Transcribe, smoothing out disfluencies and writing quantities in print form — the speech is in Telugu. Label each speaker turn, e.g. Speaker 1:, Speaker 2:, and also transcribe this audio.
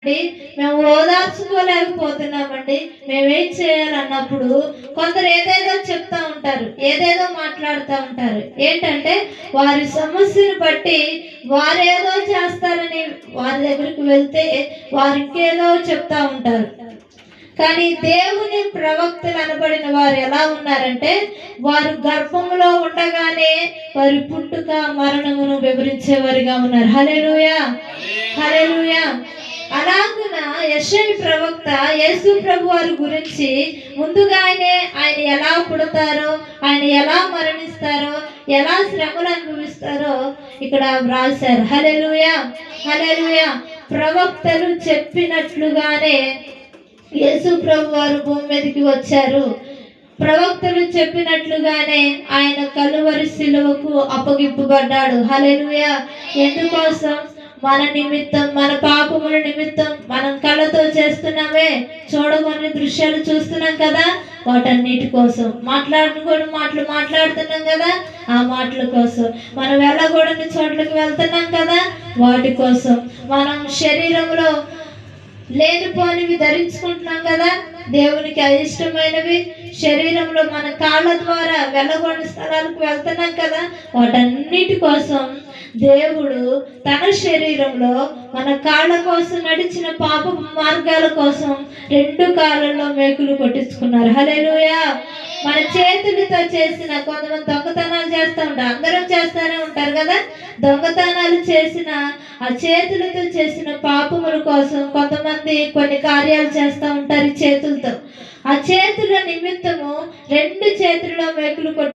Speaker 1: మేము ఓదార్చుకోలేకపోతున్నామండి. మేమేం చేయాలన్నప్పుడు కొందరు ఏదేదో చెప్తా ఉంటారు, ఏదేదో మాట్లాడుతూ ఉంటారు. ఏంటంటే వారి సమస్యను బట్టి వారేదో చేస్తారని వారి దగ్గరికి వెళ్తే వారు ఇంకేదో చెప్తా ఉంటారు. కానీ దేవుని ప్రవక్తలు అనబడిన వారు ఎలా ఉన్నారంటే వారు గర్భంలో ఉండగానే వారి పుట్టుక మరణమును వివరించేవారుగా ఉన్నారు. హల్లెలూయా, హల్లెలూయా. అలాగున యెషయా ప్రవక్త యేసు ప్రభు వారి గురించి ముందుగానే ఆయన ఎలా పుడతారో, ఆయన ఎలా మరణిస్తారో, ఎలా శ్రమలు అనుభవిస్తారో ఇక్కడ వ్రాశారు. హల్లెలూయా, హల్లెలూయా. ప్రవక్తలు చెప్పినట్లుగానే యేసు ప్రభు వారు భూమి మీదకి వచ్చారు. ప్రవక్తలు చెప్పినట్లుగానే ఆయన కలువరి శిలువకు అప్పగింపబడ్డాడు. హల్లెలూయా. ఎందుకోసం? మన నిమిత్తం, మన పాపముల నిమిత్తం. మనం కళ్ళతో చేస్తున్నామే, చూడగొని దృశ్యాలు చూస్తున్నాం కదా, వాటన్నిటి కోసం. మాట్లాడుకోని మాటలు మాట్లాడుతున్నాం కదా, ఆ మాటల కోసం. మనం వెళ్ళకూడని చోట్లకి వెళ్తున్నాం కదా, వాటి కోసం. మనం శరీరంలో లేనిపోనివి ధరించుకుంటున్నాం కదా, దేవునికి అయిష్టమైనవి. శరీరంలో మన కాళ్ళ ద్వారా వెళ్ళగొని స్థలాలకు వెళ్తున్నాం కదా, వాటన్నిటి కోసం దేవుడు తన శరీరంలో మన కాళ్ళ కోసం నడిచిన పాప మార్గాల కోసం 2 కాళ్ళల్లో మేకులు కొట్టించుకున్నారు. హల్లెలూయా. మన చేతులతో చేసిన, కొంతమంది దొంగతనాలు చేస్తూ ఉంటారు, అందరం చేస్తూనే ఉంటారు కదా, దొంగతనాలు చేసిన ఆ చేతులతో చేసిన పాపముల కోసం కొంతమంది కొన్ని కార్యాలు చేస్తూ ఉంటారు చేతులతో. ఆ చేతుల నిమిత్తము 2 చేతుల్లో మేకులు కొట్టి